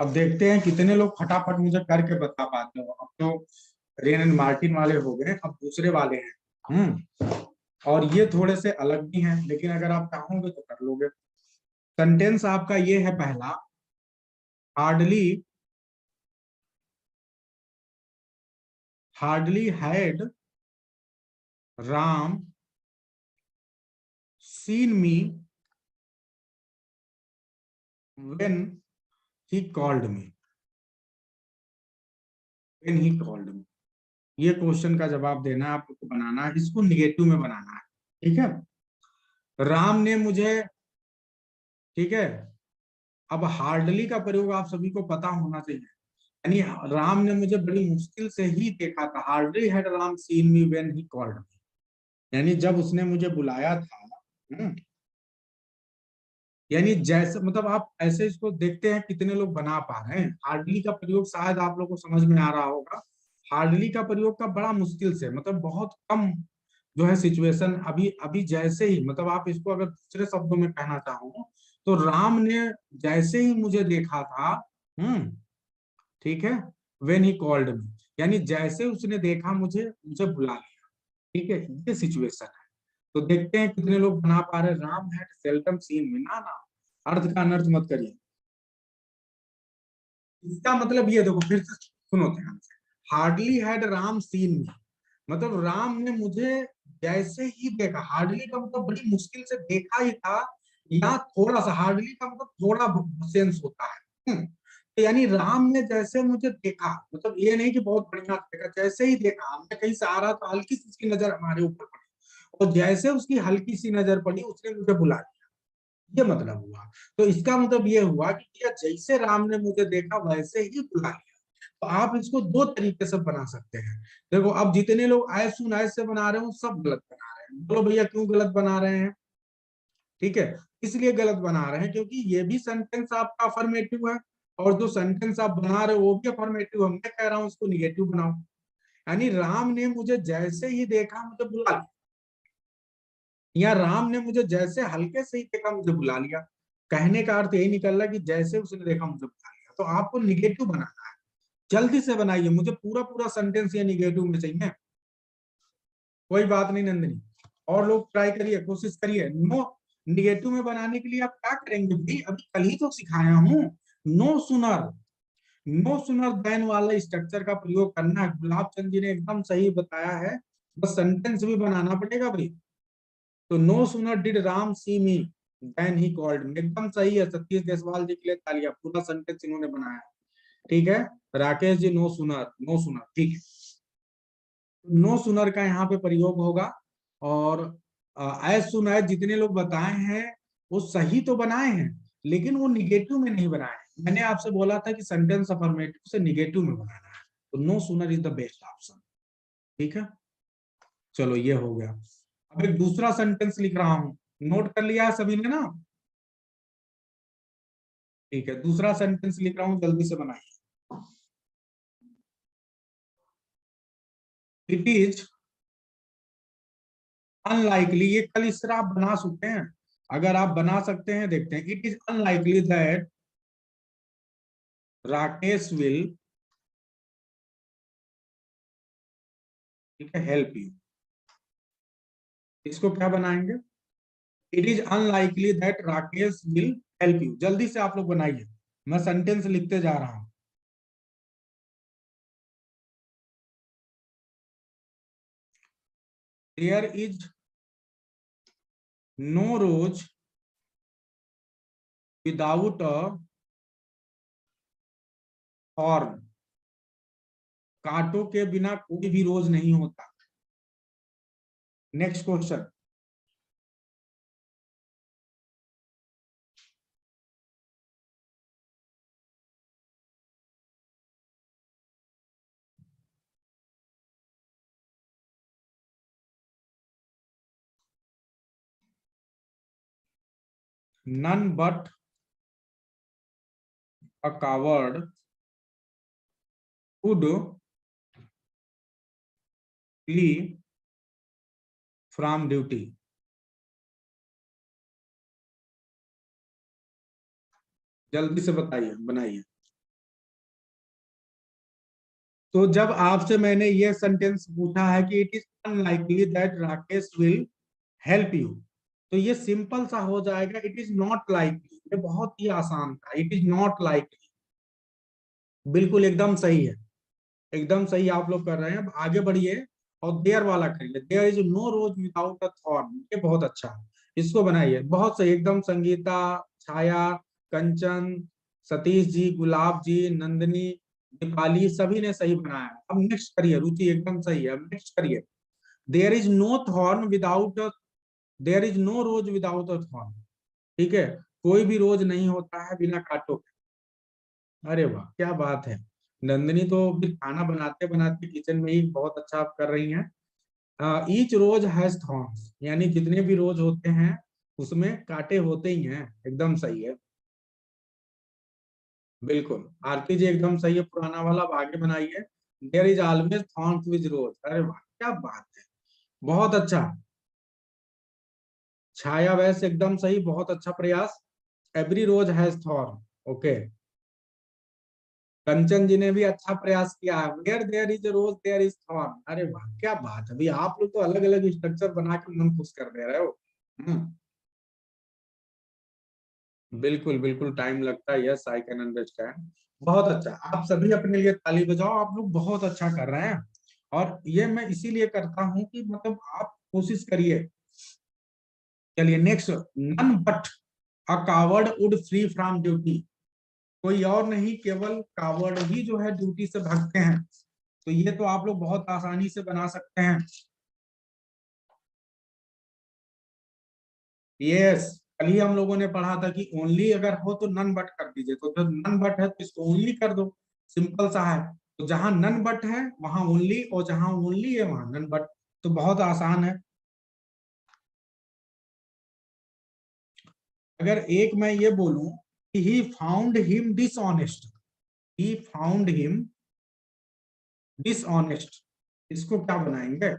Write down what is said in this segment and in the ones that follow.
अब देखते हैं कितने लोग फटाफट मुझे करके बता पाते हो। अब तो रेन एंड मार्टिन वाले हो गए, अब दूसरे वाले हैं। और ये थोड़े से अलग भी हैं, लेकिन अगर आप चाहोगे तो कर लोगे। सेंटेंस आपका ये है पहला, hardly hardly had Ram scene me when he called me. When he called मी, ये क्वेश्चन का जवाब देना है आपको, बनाना है इसको, निगेटिव में बनाना है। ठीक है, राम ने मुझे, ठीक है। अब हार्डली का प्रयोग आप सभी को पता होना चाहिए, यानी राम ने मुझे बड़ी मुश्किल से ही देखा था। Hardly had Ram scene me when he called मी, यानी जब उसने मुझे बुलाया था। यानी जैसे, मतलब आप ऐसे इसको देखते हैं कितने लोग बना पा रहे हैं। हार्डली का प्रयोग शायद आप लोगों को समझ में आ रहा होगा। हार्डली का प्रयोग का बड़ा मुश्किल से, मतलब बहुत कम जो है सिचुएशन। अभी अभी जैसे ही, मतलब आप इसको अगर दूसरे शब्दों में कहना चाहो तो राम ने जैसे ही मुझे देखा था, ठीक है, व्हेन ही कॉल्ड मी, यानी जैसे उसने देखा मुझे, मुझे बुला लिया। ठीक है, ये सिचुएशन है। तो देखते हैं कितने लोग बना पा रहे। राम हैड सेल्डम सीन मी, ना ना, अर्थ का अनर्थ मत करिए। इसका मतलब ये देखो, फिर से सुनो ध्यान से। हार्डली हैड राम सीन मी, मतलब राम ने मुझे जैसे ही देखा। हार्डली का मतलब बड़ी मुश्किल से देखा ही था, या थोड़ा सा, हार्डली का मतलब थोड़ा सेंस होता है। तो यानी राम ने जैसे मुझे देखा, मतलब ये नहीं कि बहुत बढ़िया देखा, जैसे ही देखा, हमने कहीं से आ रहा तो हल्की सी उसकी नजर हमारे ऊपर पड़ी, और जैसे उसकी हल्की सी नजर पड़ी उसने मुझे बुला लिया। ये मतलब हुआ। तो इसका मतलब ये हुआ कि भैया जैसे राम ने मुझे देखा वैसे ही बुला लिया। तो आप इसको दो तरीके से बना सकते हैं। देखो, अब जितने लोग एज सुन एज से बना रहे हो सब गलत बना रहे हैं। बोलो भैया क्यों गलत बना रहे हैं? ठीक है, इसलिए गलत बना रहे हैं क्योंकि ये भी सेंटेंस आपका अफर्मेटिव है, और जो सेंटेंस आप बना रहे हो वो भी अफर्मेटिव है। मैं कह रहा हूं उसको निगेटिव बनाओ। यानी राम ने मुझे जैसे ही देखा मुझे बुला लिया, या राम ने मुझे जैसे हल्के से ही देखा मुझे बुला लिया। कहने का अर्थ यही निकल रहा है कि जैसे उसने देखा मुझे बुला लिया। तो आपको निगेटिव बनाना है, जल्दी से बनाइए, मुझे पूरा पूरा सेंटेंस ये निगेटिव में चाहिए। कोई बात नहीं नंदिनी, और लोग ट्राई करिए, कोशिश करिए। नो, निगेटिव में बनाने के लिए आप क्या करेंगे भाई, अभी कल ही तो सिखाया हूँ। No sooner, no sooner then वाला स्ट्रक्चर का प्रयोग करना है। गुलाब चंद जी ने एकदम सही बताया है, बस सेंटेंस भी बनाना पड़ेगा भाई। तो no sooner did Ram see me than he called me, एकदम सही है। सतीश देसवाल जी के लिए तालियां, पूरा सेंटेंस इन्होंने बनाया। ठीक है, Rakesh ji no sooner, no sooner, ठीक है। नो सुनर का यहाँ पे प्रयोग होगा। और एज सुन एज जितने लोग बताए हैं वो सही तो बनाए हैं, लेकिन वो निगेटिव में नहीं बनाए हैं। मैंने आपसे बोला था कि सेंटेंस अफर्मेटिव से निगेटिव में बनाना है, तो नो सुनर इज द बेस्ट ऑप्शन। ठीक है, चलो ये हो गया। अब एक दूसरा सेंटेंस लिख रहा हूं, नोट कर लिया है सभी ने ना? ठीक है, दूसरा सेंटेंस लिख रहा हूं, जल्दी से बनाइए। इट इज अनलाइकली, ये कल इस तरह आप बना सकते हैं, अगर आप बना सकते हैं देखते हैं। It is unlikely that Rakesh will, ठीक है, हेल्प यू। इसको क्या बनाएंगे? It is unlikely that Rakesh will help you. जल्दी से आप लोग बनाइए, मैं सेंटेंस लिखते जा रहा हूं। There is no rose without a horn, कांटों के बिना कोई भी रोज नहीं होता। Next question. None but a coward would flee from duty. जल्दी से बताइए, बनाइए। तो जब आपसे मैंने ये सेंटेंस पूछा है कि it is unlikely that Rakesh will help you, तो ये सिंपल सा हो जाएगा, इट इज नॉट लाइकली। ये बहुत ही आसान था, इट इज नॉट लाइकली। बिल्कुल एकदम सही है, एकदम सही आप लोग कर रहे हैं। अब आगे बढ़िए और देयर वाला करिए, there is no rose without a thorn. ये बहुत अच्छा है, इसको बनाइए, बहुत सही एकदम। संगीता, छाया, कंचन, सतीश जी, गुलाब जी, नंदिनी, दीपाली, सभी ने सही बनाया। अब नेक्स्ट करिए, रुचि एकदम सही है। अब नेक्स्ट करिए, there is no thorn without, there is no rose without a thorn. ठीक है, कोई भी रोज नहीं होता है बिना कांटों के। अरे वाह, क्या बात है। नंदिनी तो भी खाना बनाते बनाते किचन में ही बहुत अच्छा आप कर रही हैं। ईच रोज हैज थॉर्न्स, यानी जितने भी रोज होते हैं उसमें कांटे होते ही हैं, एकदम सही है। बिल्कुल, आरती जी एकदम सही है, पुराना वाला। अब आगे बनाइए, there is always thorns with rose. अरे वाह, क्या बात है, बहुत अच्छा। छाया वैसे एकदम सही, बहुत अच्छा प्रयास। Every rose has thorn, okay. Kanchan ji ने भी अच्छा प्रयास किया है, where there is rose there is thorn. अरे वाह, क्या बात है, अभी आप लोग तो अलग अलग स्ट्रक्चर बना के मन खुश कर दे रहे हो। हम्म, बिल्कुल बिल्कुल टाइम लगता है, यस आई कैन अंडरस्टैंड। बहुत अच्छा, आप सभी अपने लिए ताली बजाओ, आप लोग बहुत अच्छा कर रहे हैं। और ये मैं इसीलिए करता हूँ कि मतलब आप कोशिश करिए। चलिए next, none but a coward would free from duty. कोई और नहीं, केवल कावर्ड ही जो है ड्यूटी से भागते हैं। तो ये तो आप लोग बहुत आसानी से बना सकते हैं। यस, कल ही हम लोगों ने पढ़ा था कि ओनली अगर हो तो नन बट कर दीजिए, तो जब नन बट है तो इसको ओनली कर दो, सिंपल सा है। तो जहां नन बट है वहां ओनली, और जहां ओनली है वहां नन बट। तो बहुत आसान है। अगर एक मैं ये बोलूं कि he found him dishonest, he found him dishonest, इसको क्या बनाएंगे?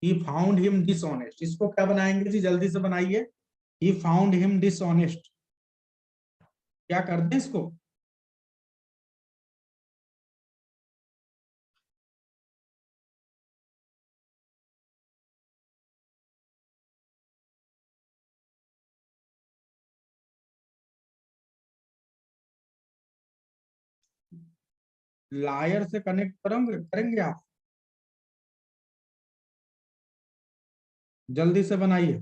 ही फाउंड हिम डिसऑनेस्ट, इसको क्या बनाएंगे जी, जल्दी से बनाइए। ही फाउंड हिम डिसऑनेस्ट, क्या कर दें इसको? लायर से कनेक्ट करेंगे करेंगे आप? जल्दी से बनाइए।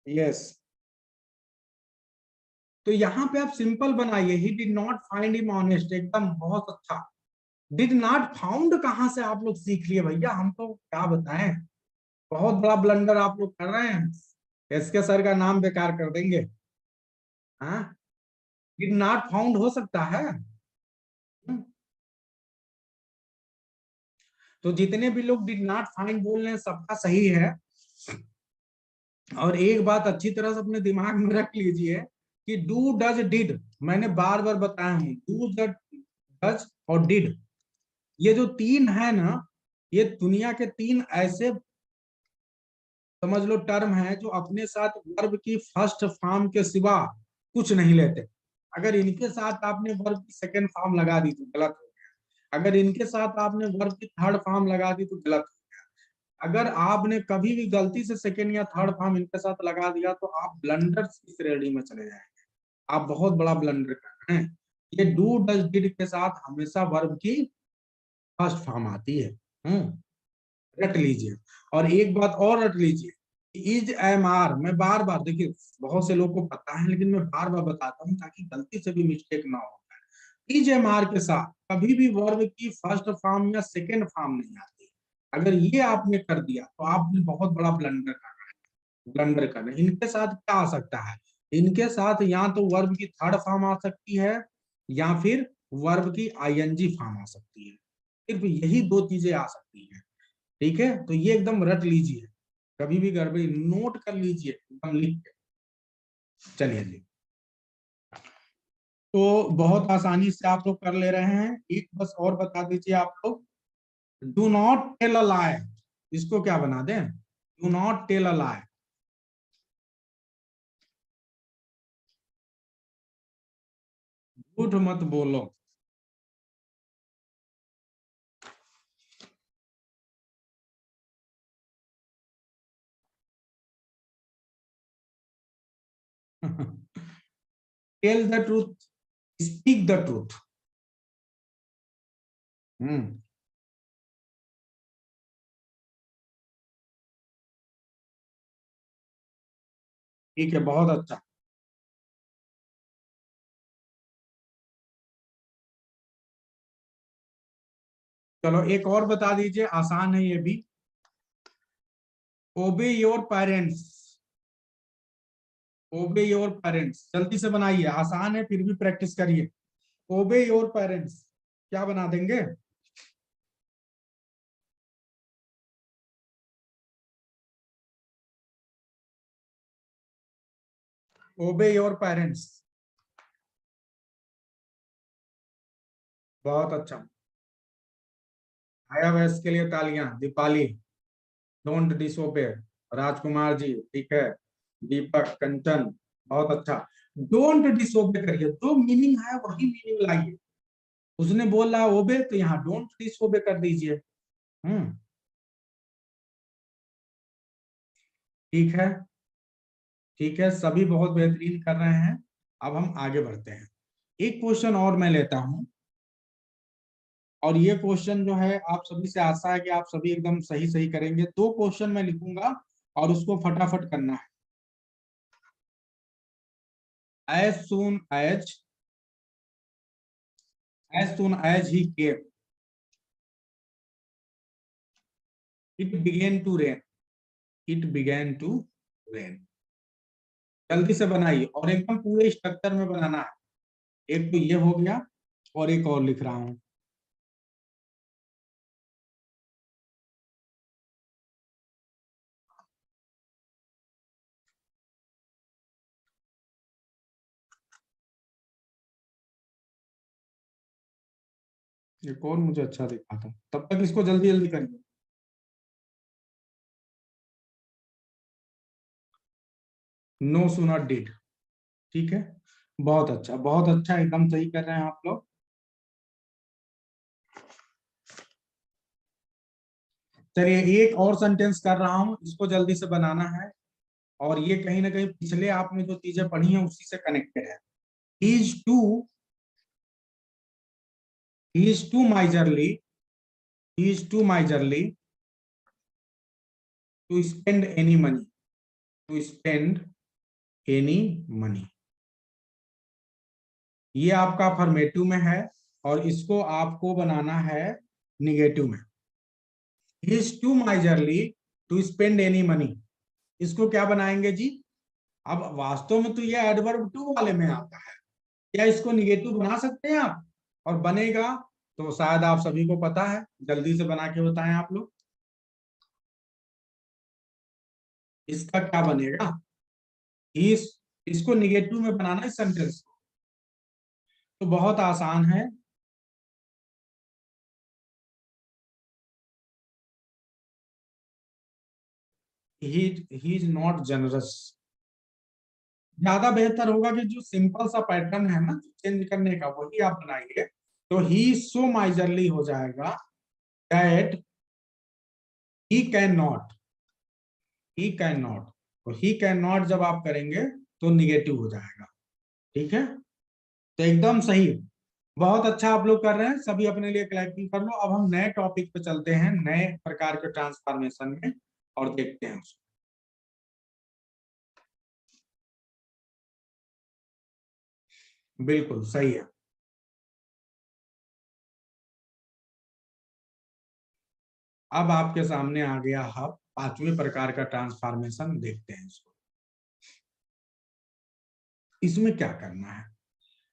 यस, तो यहाँ पे आप सिंपल बनाइए, he did not find him honest, एकदम बहुत अच्छा। डिड नॉट फाउंड कहाँ से आप लोग सीख लिए भैया, हम तो क्या बताएं। बहुत बड़ा ब्लंडर आप लोग कर रहे हैं, एसके सर का नाम बेकार कर देंगे। हाँ, डिड नॉट फाउंड हो सकता है। हम्म, तो जितने भी लोग डिड नॉट फाइंड बोल रहे हैं सबका सही है। और एक बात अच्छी तरह से अपने दिमाग में रख लीजिए कि डू डज डिड, मैंने बार बार बताया हूं, डू डज और डिड, ये जो तीन है ना, ये दुनिया के तीन ऐसे समझ लो टर्म है जो अपने साथ वर्ब की फर्स्ट फॉर्म के सिवा कुछ नहीं लेते। अगर इनके साथ आपने वर्ब की सेकंड फॉर्म लगा दी तो गलत हो गया, अगर इनके साथ आपने वर्ब की थर्ड फॉर्म लगा दी तो गलत हो गया, अगर आपने कभी भी गलती से सेकंड या थर्ड फॉर्म इनके साथ लगा दिया तो आप ब्लंडर की श्रेणी में चले जाएंगे, आप बहुत बड़ा ब्लंडर कर रहे हैं। ये डू डज डिड के साथ हमेशा वर्ब की फर्स्ट फॉर्म आती है। रट लीजिए। और एक बात और रट लीजिए, इज एम आर, मैं बार बार देखिए, बहुत से लोगों को पता है लेकिन मैं बार बार बताता हूँ ताकि गलती से भी मिस्टेक ना हो। इज एम आर के साथ कभी भी वर्ब की फर्स्ट फॉर्म या सेकेंड फॉर्म नहीं आती। अगर ये आपने कर दिया तो आपने बहुत बड़ा ब्लंडर कर रहे हैं, ब्लंडर कर रहे हैं। इनके साथ क्या आ सकता है, इनके साथ या तो वर्ब की थर्ड फॉर्म आ सकती है या फिर वर्ब की आईएनजी फॉर्म आ सकती है, सिर्फ यही दो चीजें आ सकती है। ठीक है, तो ये एकदम रट लीजिए, कभी भी गड़बड़ी नोट कर लीजिए एकदम लिख के। चलिए जी, तो बहुत आसानी से आप लोग कर ले रहे हैं। एक बस और बता दीजिए आप लोग, do not tell a lie, इसको क्या बना दें, do not tell a lie. झूठ मत बोलो। Tell the truth, speak the truth. Hmm, ठीक है, बहुत अच्छा। चलो एक और बता दीजिए, आसान है ये भी। ओबे योर पेरेंट्स, ओबे योर पेरेंट्स, जल्दी से बनाइए, आसान है फिर भी प्रैक्टिस करिए। ओबे योर पेरेंट्स क्या बना देंगे? ओबे योर पेरेंट्स, बहुत अच्छा। आया वैस के लिए तालियां। Deepali, don't disobey. राजकुमार जी, ठीक है। दीपक, कंचन, बहुत अच्छा। डोंट डिसोबे करिए, जो मीनिंग है वही मीनिंग लाइए। उसने बोल रहा ओबे, तो यहाँ डोंट डिसोबे कर दीजिए। हम्म, ठीक है, ठीक है, सभी बहुत बेहतरीन कर रहे हैं। अब हम आगे बढ़ते हैं। एक क्वेश्चन और मैं लेता हूं, और ये क्वेश्चन जो है आप सभी से आशा है कि आप सभी एकदम सही सही करेंगे। दो क्वेश्चन मैं लिखूंगा और उसको फटाफट करना है। As soon as he came, it began to rain, it began to rain. जल्दी से बनाइए और एकदम पूरे स्ट्रक्चर में बनाना है। एक तो ये हो गया, और एक और लिख रहा हूं। एक और मुझे अच्छा दिखा था, तब तक इसको जल्दी जल्दी करिए। नो सूनर डिड, ठीक है, बहुत अच्छा, बहुत अच्छा, एकदम सही कर रहे हैं आप लोग। चलिए एक और सेंटेंस कर रहा हूं, इसको जल्दी से बनाना है। और ये कहीं ना कहीं पिछले आपने जो चीजें पढ़ी हैं उसी से कनेक्टेड है। He is too, he is too miserly, he is too miserly to spend any money, to spend any money. ये आपका अफर्मेटिव में है, और इसको आपको बनाना है निगेटिव में। He is too miserly to spend any money, इसको क्या बनाएंगे जी? अब वास्तव में तो ये एडवर्ब टू वाले में आता है, क्या इसको निगेटिव बना सकते हैं आप? और बनेगा तो शायद आप सभी को पता है, जल्दी से बना के बताएं आप लोग। इसका क्या बनेगा? इस इसको निगेटिव में बनाना इस सेंटेंस को, तो बहुत आसान है। He is not generous. ज्यादा बेहतर होगा कि जो सिंपल सा पैटर्न है ना चेंज करने का, वही आप बनाइए। तो ही सो माइजरली हो जाएगा that he can not, he can not. तो ही कैन नॉट जब आप करेंगे तो निगेटिव हो जाएगा, ठीक है। तो एकदम सही, बहुत अच्छा आप लोग कर रहे हैं, सभी अपने लिए क्लैपिंग कर लो। अब हम नए टॉपिक पे चलते हैं, नए प्रकार के ट्रांसफॉर्मेशन में, और देखते हैं उसको। बिल्कुल सही है। अब आपके सामने आ गया हम पांचवें प्रकार का ट्रांसफॉर्मेशन, देखते हैं इसको। इसमें क्या करना है?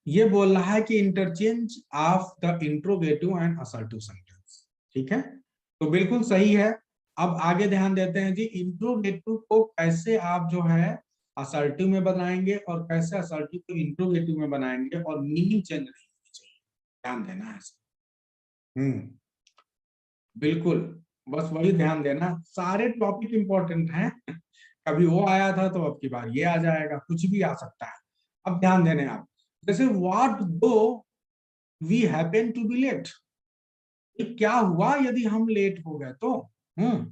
ये बोल रहा है कि interchange of the interrogative and assertive sentence, ठीक है, तो बिल्कुल सही है। अब आगे ध्यान देते हैं जी, इंट्रोगेटिव को कैसे आप जो है असर्टिव में बनाएंगे, और कैसे असर्टिव को इंट्रोगेटिव में बनाएंगे, और मीनिंग चेंज नहीं होनी चाहिए, ध्यान देना है। हम्म, बिल्कुल, बस वही ध्यान देना, सारे टॉपिक इंपॉर्टेंट हैं। कभी वो आया था तो अब की बार ये आ जाएगा, कुछ भी आ सकता है। अब ध्यान देने आप, जैसे what do we happen to be late, क्या हुआ यदि हम लेट हो गए तो, हम्म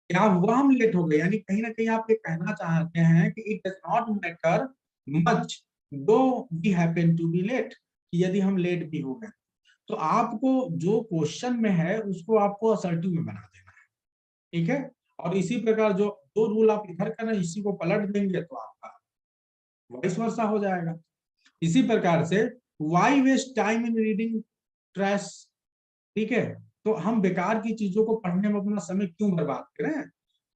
क्या हुआ हम लेट हो गए, यानी कहीं ना कहीं आप ये कहना चाहते हैं कि it does not matter much though we happen to be late, कि यदि हम लेट भी हो गए। तो आपको जो क्वेश्चन में है उसको आपको असर्टिव में बना देना है, ठीक है। और इसी प्रकार जो दो रूल आप इधर कर रहे हैं इसी को पलट देंगे तो आपका वाइस वर्सा हो जाएगा। इसी प्रकार से why waste time in reading trash, ठीक है। तो हम बेकार की चीजों को पढ़ने में अपना समय क्यों बर्बाद करें,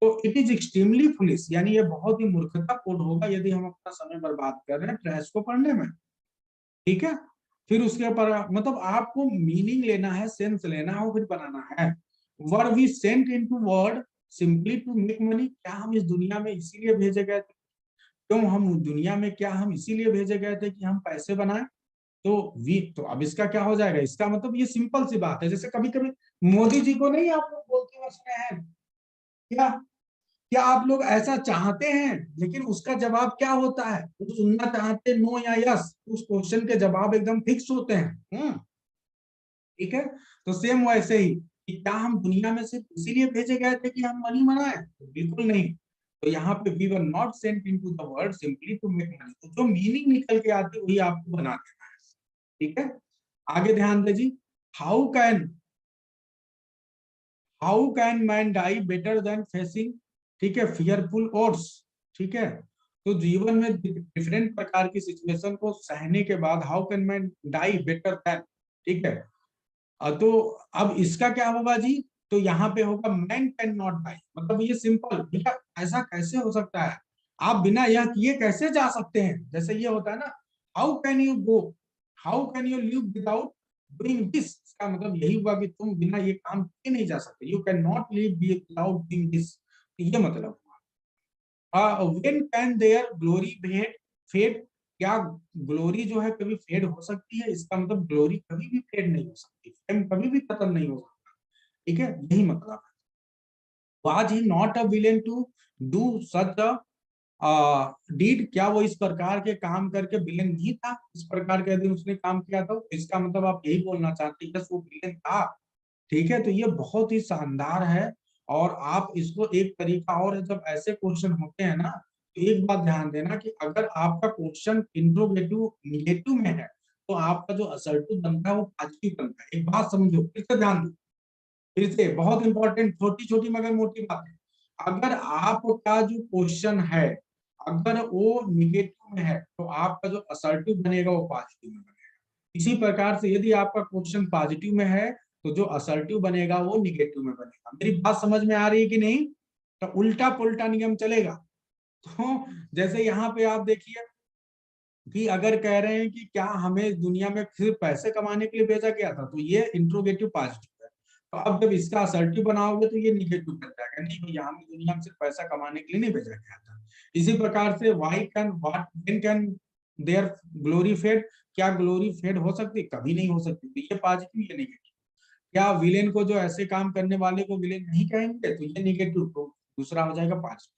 तो इट इज एक्सट्रीमली फुलिश, यानी ये बहुत ही मूर्खतापूर्ण होगा यदि हम अपना समय बर्बाद कर रहे हैं ट्रैश को पढ़ने में, ठीक है। फिर उसके ऊपर मतलब आपको मीनिंग लेना है, सेंस लेना है और फिर बनाना है। Were we sent into world simply to make money, क्या हम इस दुनिया में इसीलिए भेजे गए थे, क्यों हम दुनिया में, क्या हम इसीलिए भेजे गए थे कि हम पैसे बनाएं। तो वी, तो अब इसका क्या हो जाएगा, इसका मतलब ये सिंपल सी बात है, जैसे कभी कभी मोदी जी को नहीं आप लोग बोलते हुए सुने हैं, क्या क्या आप लोग ऐसा चाहते हैं, लेकिन उसका जवाब क्या होता है, वो सुनना चाहते नो या यस, उस क्वेश्चन के जवाब एकदम फिक्स होते हैं। ठीक है। तो सेम वैसे ही कि क्या हम दुनिया में सिर्फ इसीलिए भेजे गए थे कि हम मनी बनाए, तो बिल्कुल नहीं। तो यहाँ पे we were not sent into the world simply to make money, तो जो मीनिंग निकल के आती है वही आपको बना देना है, ठीक है। आगे ध्यान दीजिए, how can how can man die better than facing, ठीक है, फियरफुल ओड्स, ठीक है। तो जीवन में डिफरेंट प्रकार की सिचुएशन को सहने के बाद how can man die better than, ठीक है। तो अब इसका क्या होगा जी, तो यहाँ पे होगा मैन कैन नॉट डाई, मतलब ये सिंपल भैया, ऐसा कैसे हो सकता है, आप बिना यह किए कैसे जा सकते हैं, जैसे ये होता है ना, how can you go, how can you live without doing this, इसका मतलब यही हुआ कि तुम बिना ये काम किए नहीं जा सकते, you can not live without doing this, ये मतलब हुआ। When can there glory fade, क्या ग्लोरी जो है कभी फेड हो सकती है, इसका मतलब ग्लोरी कभी भी फेड नहीं हो सकती, फेम कभी भी खत्म नहीं हो सकता, ठीक है, यही मतलब है। Was he not a villain to do such a deed, क्या वो इस प्रकार के काम करके विलेन नहीं था, इस प्रकार के यदि उसने काम किया था, इसका मतलब आप यही बोलना चाहते हैं कि वो विलेन था, ठीक है। तो ये बहुत ही शानदार है। और आप इसको एक तरीका और है, जब ऐसे क्वेश्चन होते हैं ना, तो एक बात ध्यान देना कि अगर आपका क्वेश्चन इंट्रोगेटिव निगेटिव में है तो आपका जो असर्टिव बनता है वो पॉजिटिव बनता है। एक बात समझो, फिर से ध्यान दो, फिर से बहुत इंपॉर्टेंट, छोटी छोटी मगर मोटी बात है। अगर आपका जो क्वेश्चन है अगर वो निगेटिव में है तो आपका जो असर्टिव बनेगा वो पॉजिटिव में बनेगा। इसी प्रकार से यदि आपका क्वेश्चन पॉजिटिव में है तो जो असर्टिव बनेगा वो निगेटिव में बनेगा। मेरी बात समझ में आ रही है कि नहीं, तो उल्टा पुल्टा नियम चलेगा। तो जैसे यहाँ पे आप देखिए कि अगर कह रहे हैं कि क्या हमें दुनिया में सिर्फ पैसे कमाने के लिए भेजा गया था, तो ये इंट्रोगेटिव पॉजिटिव है। तो अब जब इसका असर्टिव बनाओगे तो ये निगेटिव बन जाएगा, नहीं भैया हमें दुनिया में सिर्फ पैसा कमाने के लिए नहीं भेजा गया था। इसी प्रकार से why can what when can there glory fade, क्या ग्लोरी फेड हो सकती, कभी नहीं हो सकती, तो ये पॉजिटिव ये निगेटिव। क्या विलेन को, जो ऐसे काम करने वाले को विलेन नहीं कहेंगे, तो ये निगेटिव, तो दूसरा हो जाएगा पॉजिटिव।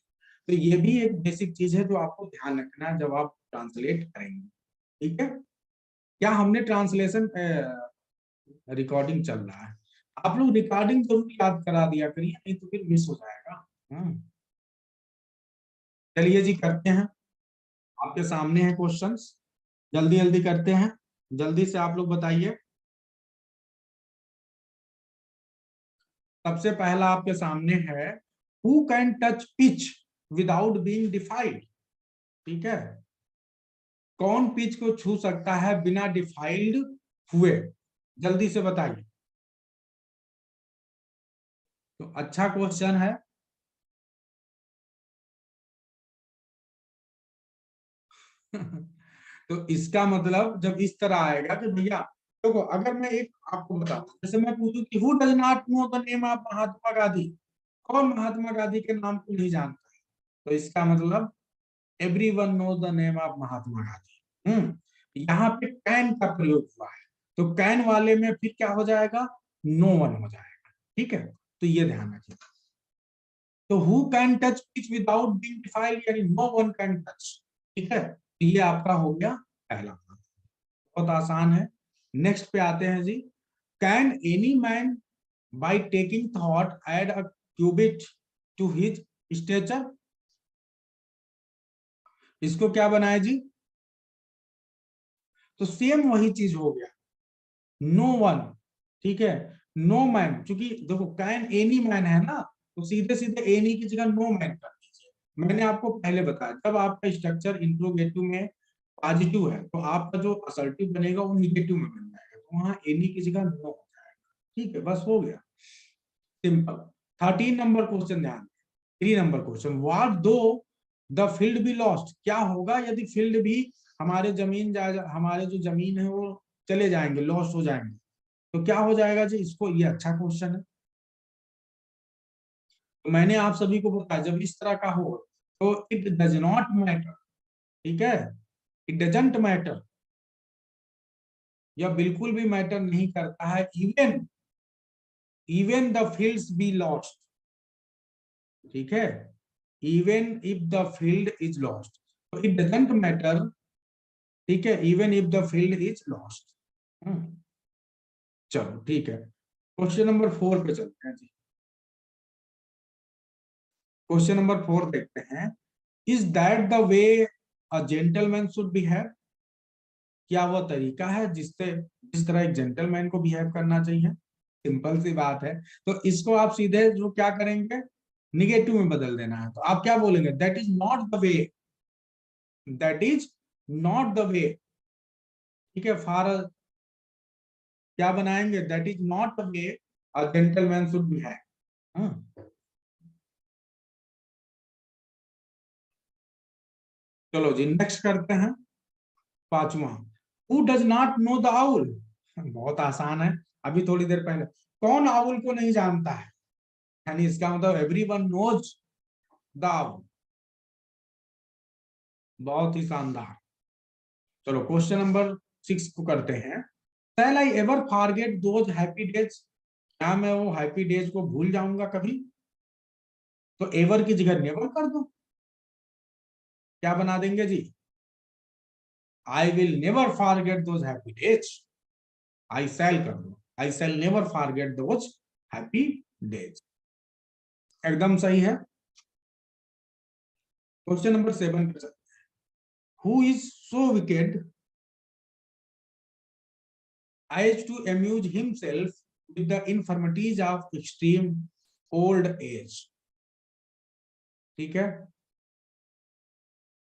तो ये भी एक बेसिक चीज है जो आपको ध्यान रखना है जब आप ट्रांसलेट करेंगे, ठीक है। क्या हमने ट्रांसलेशन रिकॉर्डिंग चल रहा है, आप लोग रिकॉर्डिंग जरूर याद करा दिया करिए, नहीं तो फिर मिस हो जाएगा। चलिए जी करते हैं, आपके सामने है क्वेश्चंस, जल्दी जल्दी करते हैं, जल्दी से आप लोग बताइए। सबसे पहला आपके सामने है, who can touch pitch without being defied, ठीक है, कौन पिच को छू सकता है बिना डिफाइल्ड हुए, जल्दी से बताइए। तो अच्छा क्वेश्चन है। तो इसका मतलब जब इस तरह आएगा कि भैया देखो, अगर मैं एक आपको बताऊं, जैसे मैं पूछूं कि who does not know the name of Mahatma Gandhi, कौन महात्मा गांधी के नाम को नहीं जानता है, तो इसका मतलब everyone know the name of Mahatma Gandhi. यहाँ पे कैन का प्रयोग हुआ है, तो कैन वाले में फिर क्या हो जाएगा, नो वन हो जाएगा। ठीक है, तो ये ध्यान रखिए। तो who can touch pitch without being defiled, यानी नो वन कैन टच। ठीक है, तो ये आपका हो गया पहला, बहुत आसान है। नेक्स्ट पे आते हैं जी। Can any man by taking thought add a cubit to his stature. इसको क्या बनाया जी? तो सेम वही चीज हो गया, नो वन। ठीक है, नो मैन, क्योंकि देखो कैन एनी मैन है ना, तो सीधे सीधे एनी की जगह नो मैन कर दीजिए। मैंने आपको पहले बताया, जब आपका स्ट्रक्चर इंट्रोगेटिव में पॉजिटिव है तो आपका जो असर्टिव बनेगा वो निगेटिव में बन जाएगा, तो वहां एनी की जगह नो हो जाएगा। ठीक है, बस हो गया, सिंपल। 13 नंबर क्वेश्चन ध्यान, 3 नंबर क्वेश्चन, व्हाट दो द फील्ड बी लॉस्ट, क्या होगा यदि फील्ड भी, हमारे जमीन हमारे जो जमीन है वो चले जाएंगे, लॉस्ट हो जाएंगे, तो क्या हो जाएगा जी? इसको, ये अच्छा क्वेश्चन है। तो मैंने आप सभी को बताया, जब इस तरह का हो तो इट डज नॉट मैटर। ठीक है, इट डजंट मैटर, यह बिल्कुल भी मैटर नहीं करता है, even even the fields be lost. ठीक है, even if the field is lost, तो इट डजंट मैटर। ठीक है, even if the field is lost. चलो ठीक है, क्वेश्चन नंबर 4 पे चलते हैं जी। क्वेश्चन नंबर 4 देखते हैं। Is that the way a gentleman should behave, क्या वह तरीका है जिससे, जिस तरह एक जेंटलमैन को बिहेव करना चाहिए? सिंपल सी बात है। तो इसको आप सीधे जो क्या करेंगे, निगेटिव में बदल देना है। तो आप क्या बोलेंगे? That is not the way, that is not the way. ठीक है, फॉर, क्या बनाएंगे? That is not the way a gentleman should behave. चलो जी, नेक्स्ट करते हैं, पांचवा। Who does not know the owl, बहुत आसान है। अभी थोड़ी देर पहले, कौन आउल को नहीं जानता है? यानी इसका मतलब एवरीवन नोज द आउल। बहुत ही शानदार। चलो क्वेश्चन नंबर 6 को करते हैं। Shall I ever forget those happy days, क्या मैं वो हैप्पी डेज को भूल जाऊंगा कभी? तो एवर की जगह नेवर कर दो, क्या बना देंगे जी? I will never forget those happy days, I shall कर दो, I shall never forget those happy days. एकदम सही है। क्वेश्चन नंबर 7 पे चलते हैं। Who is so wicked as to amuse himself with the infirmities of extreme old age। ठीक है,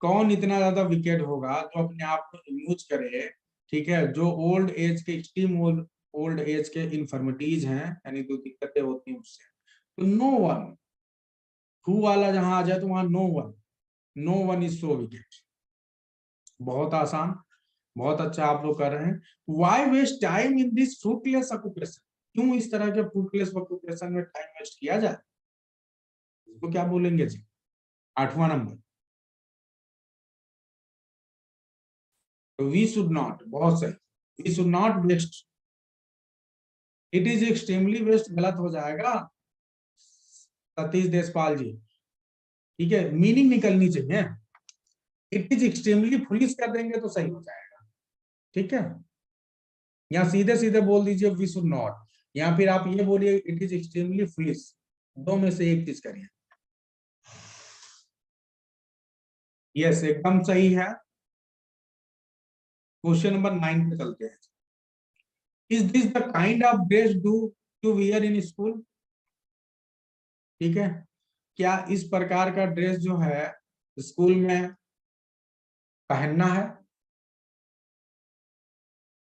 कौन इतना ज्यादा विकेट होगा जो अपने आप को अम्यूज करे? ठीक है, जो ओल्ड एज के, एक्सट्रीम ओल्ड एज के इंफर्मिटीज हैं, यानी जो दिक्कतें होती हैं उससे। तो नो वन, हु वाला जहां आ जाए तो वहां no one, no one is so wicked. बहुत आसान, बहुत अच्छा आप लोग कर रहे हैं। Why waste time in this fruitless occupation, क्यों इस तरह के फ्रूटलेस ऑक्यूपेशन में टाइम वेस्ट किया जाए? इसको क्या बोलेंगे जी? 8वां नंबर, तो वी शुड नॉट, बहुत सही, we should not waste, it is extremely waste गलत हो जाएगा सतीश देशपाल जी। ठीक है, मीनिंग निकलनी चाहिए, इट इज एक्सट्रीमली फुलिश कर देंगे तो सही हो जाएगा। ठीक है, या सीधे सीधे बोल दीजिए वी शुड नॉट, या फिर आप ये बोलिए इट इज एक्सट्रीमली फुलिश, दो में से एक चीज करिए। यस, एकदम सही है। क्वेश्चन नंबर 9 पे चलते हैं। Is this the kind of dress do to wear in school, ठीक है, क्या इस प्रकार का ड्रेस जो है स्कूल में पहनना है?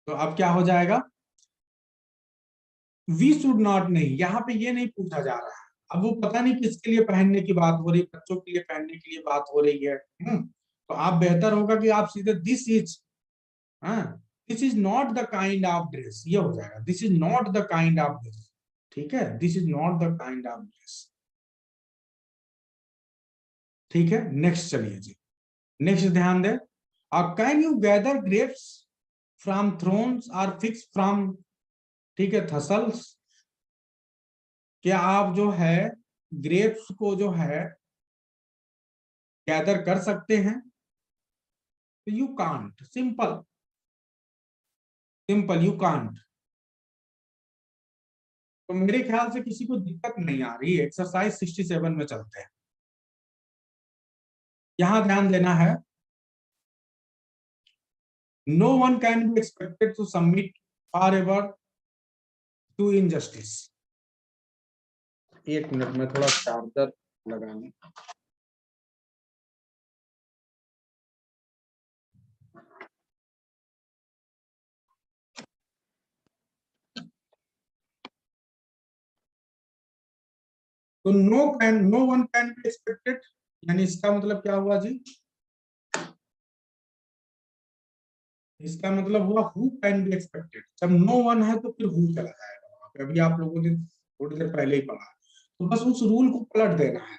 तो अब क्या हो जाएगा? वी शुड नॉट नहीं, यहाँ पे ये नहीं पूछा जा रहा है। अब वो पता नहीं किसके लिए पहनने की बात हो रही है, बच्चों के लिए पहनने के लिए बात हो रही है। तो आप, बेहतर होगा कि आप सीधे दिस इज, हाँ, this is not the kind of dress, ये हो जाएगा, this is not the kind of dress. ठीक है, this is not the kind of dress. ठीक है, नेक्स्ट चलिए जी, नेक्स्ट ध्यान दे। Can you gather grapes from thorns और फिक्स फ्रॉम, ठीक है, थसल्स, क्या आप जो है ग्रेप्स को जो है गैदर कर सकते हैं? You can't, simple simple, you can't. तो मेरे ख्याल से किसी को दिक्कत नहीं आ रही है। एक्सरसाइज 67 में चलते हैं। यहां ध्यान देना है, no one can be expected to submit for ever to injustice. एक मिनट में थोड़ा चार्जर लगाने। तो no one can be expected, यानी इसका मतलब क्या हुआ जी? इसका मतलब हुआ हु कैन बी एक्सपेक्टेड। जब नो वन है तो फिर हु चला जाएगा वहां पे। अभी आप लोगों ने थोड़ी देर पहले ही पढ़ा, तो बस उस रूल को पलट देना है।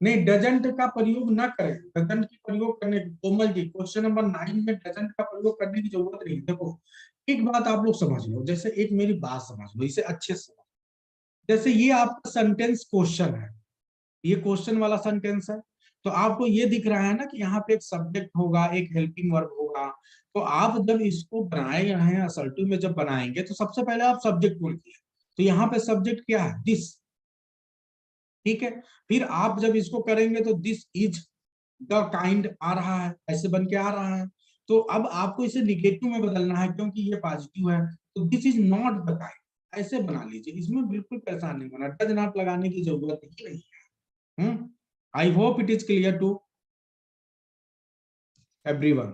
नहीं, डजंट का प्रयोग ना करें। डजंट की प्रयोग करने की, कोमल जी क्वेश्चन नंबर 9 में डजंट का प्रयोग करने की जरूरत नहीं। देखो एक बात आप लोग समझ लो, जैसे एक मेरी बात समझ लो, इसे अच्छे से समझ। जैसे ये आपका सेंटेंस क्वेश्चन है, ये क्वेश्चन वाला सेंटेंस है, तो आपको ये दिख रहा है ना कि यहाँ पे एक सब्जेक्ट होगा, एक हेल्पिंग वर्ब होगा। तो आप जब इसको बनाए हैं असर्टिव में, जब बनाएंगे तो सबसे पहले आप सब्जेक्ट बोलिए। तो यहाँ पे सब्जेक्ट क्या है? दिस। ठीक है, फिर आप जब इसको करेंगे तो दिस इज द काइंड आ रहा है, ऐसे बन के आ रहा है। तो अब आपको इसे निगेटिव में बदलना है क्योंकि ये पॉजिटिव है। तो this is not the kind, ऐसे बना लीजिए। इसमें बिल्कुल परेशान नहीं होना, डज नॉट लगाने की जरूरत ही नहीं है। I hope it is clear to everyone.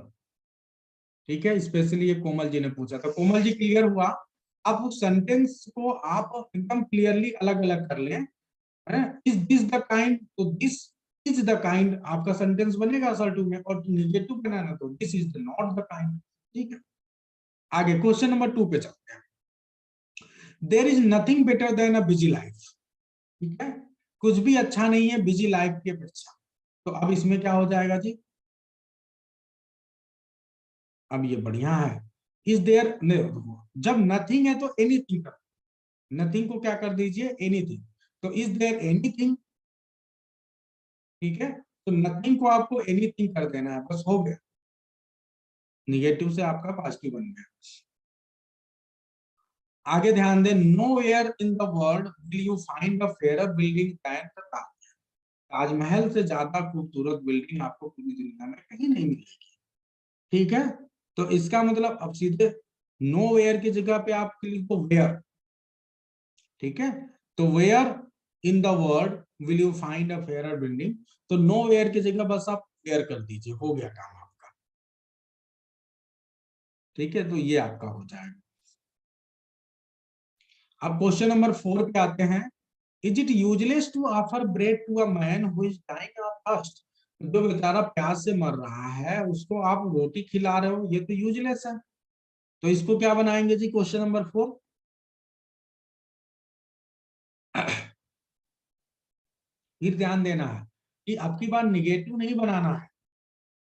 ठीक है, स्पेशली ये कोमल जी ने पूछा था। कोमल जी क्लियर हुआ? अब उस सेंटेंस को आप एकदम क्लियरली अलग अलग कर लें। इज दिस द काइंड, तो दिस इज द काइंड आपका सेंटेंस बनेगा असर्टिव में। और निगेटिव बनाना तो this is not the kind. ठीक है, आगे क्वेश्चन नंबर 2 पे चलते हैं। There is nothing better than a busy life. ठीक है, कुछ भी अच्छा नहीं है बिजी लाइफ की अपेक्षा। तो अब इसमें क्या हो जाएगा जी? अब ये बढ़िया है। इज देयर, जब नथिंग है तो एनीथिंग कर, नथिंग को क्या कर दीजिए? एनीथिंग। तो इज देयर एनीथिंग। ठीक है, तो नथिंग को आपको एनीथिंग कर देना है, बस हो गया। निगेटिव से आपका पॉजिटिव बन गया। आगे ध्यान दें, nowhere in the world will you find a fairer building than the Taj. Taj Mahal से ज्यादा खूबसूरत बिल्डिंग आपको पूरी दुनिया में कहीं नहीं मिलेगी। ठीक है, तो इसका मतलब अब सीधे नो वेयर की जगह पे आप लिखो वेयर। ठीक है, तो where in the world will you find a fairer building. तो नो वेयर की जगह बस आप वेयर कर दीजिए, हो गया काम आपका। ठीक है, तो ये आपका हो जाएगा। अब क्वेश्चन नंबर 4 पे आते हैं। Is it useless to offer bread to a man who is dying of thirst. जो बेचारा प्यास से मर रहा है उसको आप रोटी खिला रहे हो, ये तो यूजलेस है। तो इसको क्या बनाएंगे जी? Question number 4। फिर ध्यान देना है कि आपकी बार निगेटिव नहीं बनाना है,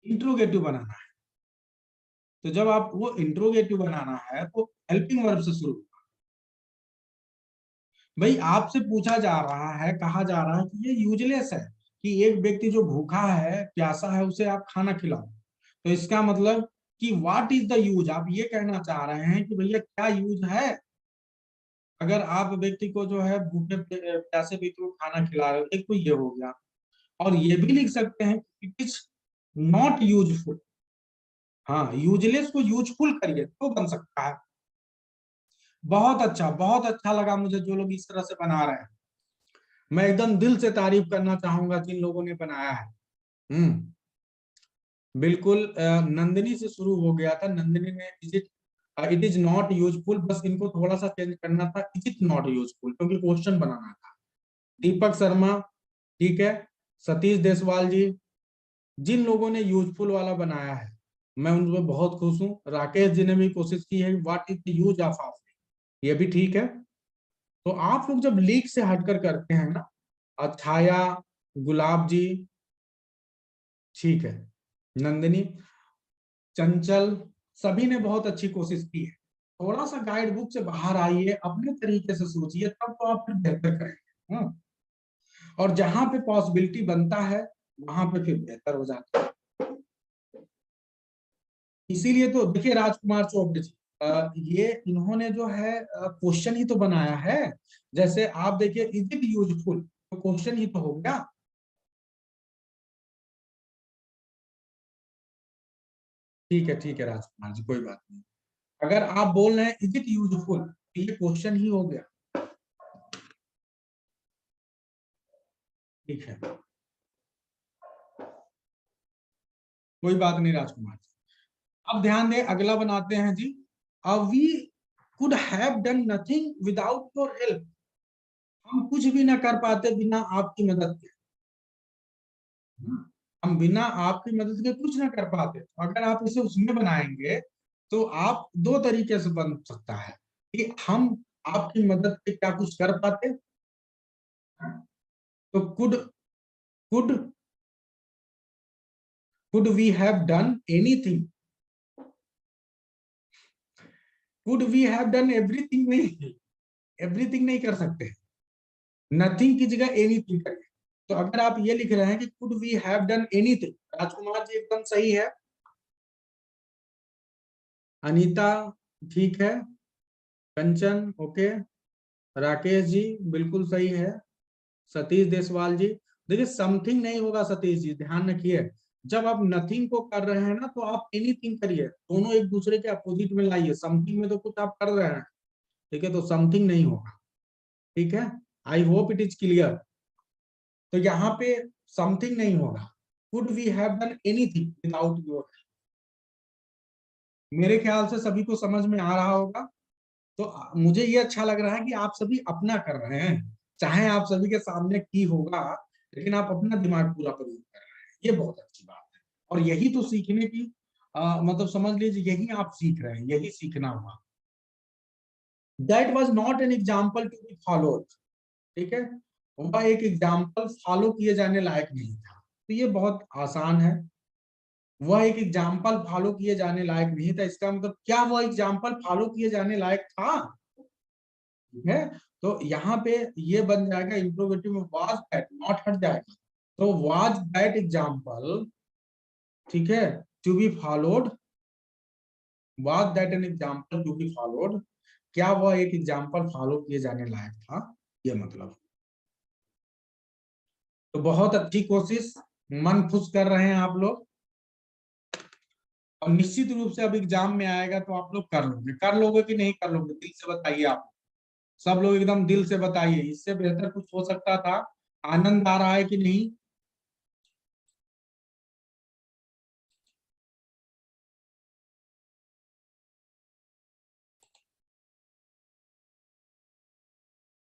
इंट्रोगेटिव बनाना है। तो जब आप वो इंट्रोगेटिव बनाना है तो हेल्पिंग वर्ब से शुरू। भाई आपसे पूछा जा रहा है, कहा जा रहा है कि ये यूजलेस है कि एक व्यक्ति जो भूखा है, प्यासा है, उसे आप खाना खिलाओ। तो इसका मतलब कि व्हाट इज द यूज, आप ये कहना चाह रहे हैं कि भैया क्या यूज है अगर आप व्यक्ति को जो है भूखे प्यासे व्यक्ति को खाना खिला रहे हो। एक तो ये हो गया, और ये भी लिख सकते हैं इट इज नॉट यूजफुल। हाँ, यूजलेस को यूजफुल करिए तो बन सकता है। बहुत अच्छा, बहुत अच्छा लगा मुझे जो लोग इस तरह से बना रहे हैं। मैं एकदम दिल से तारीफ करना चाहूंगा जिन लोगों ने बनाया है। बिल्कुल। नंदिनी से शुरू हो गया था। नंदिनी ने इट इज नॉट यूजफुल, बस इनको थोड़ा सा चेंज करना था, इज इट नॉट यूजफुल, क्योंकि क्वेश्चन बनाना था। दीपक शर्मा, ठीक है, सतीश देसवाल जी, जिन लोगों ने यूजफुल वाला बनाया है मैं उन पर बहुत खुश हूँ। राकेश जी ने भी कोशिश की है, what is the use of of, ये भी ठीक है। तो आप लोग जब लीक से हटकर करते हैं ना, छाया, गुलाब जी, ठीक है, नंदिनी, चंचल, सभी ने बहुत अच्छी कोशिश की है। थोड़ा सा गाइड बुक से बाहर आइए, अपने तरीके से सोचिए, तब तो आप फिर बेहतर करेंगे। और जहां पे पॉसिबिलिटी बनता है वहां पे फिर बेहतर हो जाता है। इसीलिए तो देखिए राजकुमार चौबे जी, ये इन्होंने जो है क्वेश्चन ही तो बनाया है। जैसे आप देखिए, इज इट यूजफुल, तो क्वेश्चन ही तो हो गया। ठीक है राजकुमार जी, कोई बात नहीं। अगर आप बोल रहे हैं इज इट यूजफुल, तो ये क्वेश्चन ही हो गया। ठीक है, कोई बात नहीं राजकुमार जी। अब ध्यान दें, अगला बनाते हैं जी। We could have done nothing without your help. हम कुछ भी ना कर पाते बिना आपकी मदद के। हम बिना आपकी मदद के कुछ ना कर पाते। तो अगर आप इसे उसमें बनाएंगे तो आप दो तरीके से बन सकता है कि हम आपकी मदद से क्या कुछ कर पाते। तो could could we have done anything. Could we have done everything नहीं, एवरीथिंग नहीं कर सकते। नथिंग की जगह एनीथिंग करिए। तो अगर आप ये लिख रहे हैं कि could we have done anything, Rajkumar ji एकदम सही है। अनीता ठीक है। कंचन ओके। राकेश जी बिल्कुल सही है। सतीश देसवाल जी, देखिए समथिंग नहीं होगा सतीश जी, ध्यान रखिए। जब आप नथिंग को कर रहे हैं ना, तो आप एनीथिंग करिए, दोनों एक दूसरे के अपोजिट में लाइए। समथिंग में तो कुछ आप कर रहे हैं, ठीक है, तो समथिंग नहीं होगा। ठीक है, I hope it is clear. तो यहाँ पे समथिंग नहीं होगा। Could we have done anything without your. मेरे ख्याल से सभी को समझ में आ रहा होगा। तो मुझे ये अच्छा लग रहा है कि आप सभी अपना कर रहे हैं। चाहे आप सभी के सामने की होगा, लेकिन आप अपना दिमाग पूरा प्रयोग कर रहे हैं, ये बहुत अच्छी बात है। और यही तो सीखने की मतलब समझ लीजिए, यही आप सीख रहे हैं, यही सीखना हुआ। That was not an example to be followed. ठीक है, वह एक एग्जाम्पल फॉलो किए जाने लायक नहीं था। तो ये बहुत आसान है। वह एक एग्जाम्पल फॉलो किए जाने लायक नहीं था, इसका मतलब क्या वह एग्जाम्पल फॉलो किए जाने लायक था। ठीक है, तो यहाँ पे ये बन जाएगा इंट्रोगेटिव में वाज दैट, नॉट हट जाएगा। तो वाज दैट एग्जाम्पल, ठीक है, to be followed. Was that an example to be followed, क्या वह एक एग्जाम्पल फॉलो किए जाने लायक था, ये मतलब। तो बहुत अच्छी कोशिश, मन खुश कर रहे हैं आप लोग। और निश्चित रूप से अब एग्जाम में आएगा तो आप लोग कर लोगे कि नहीं कर लोगे, दिल से बताइए आप। सब लोग एकदम दिल से बताइए, इससे बेहतर कुछ हो सकता था। आनंद आ रहा है कि नहीं।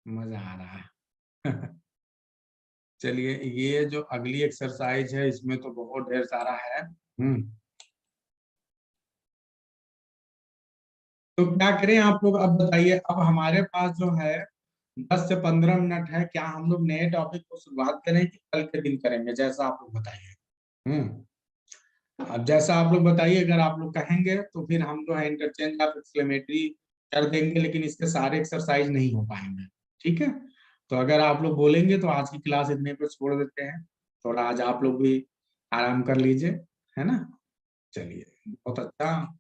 मजा आ रहा है। चलिए, ये जो अगली एक्सरसाइज है इसमें तो बहुत ढेर सारा है। तो क्या करें आप लोग, अब बताइए। अब हमारे पास जो है 10 से 15 मिनट है, क्या हम लोग नए टॉपिक को शुरुआत करें कि कल के दिन करेंगे, जैसा आप लोग बताइए। अब जैसा आप लोग बताइए, अगर आप लोग कहेंगे तो फिर हम जो है इंटरचेंज ऑफ एक्सक्लेमेटरी कर देंगे, लेकिन इसके सारे एक्सरसाइज नहीं हो पाएंगे। ठीक है, तो अगर आप लोग बोलेंगे तो आज की क्लास इतने पे छोड़ देते हैं। थोड़ा आज आप लोग भी आराम कर लीजिए, है ना। चलिए, बहुत अच्छा।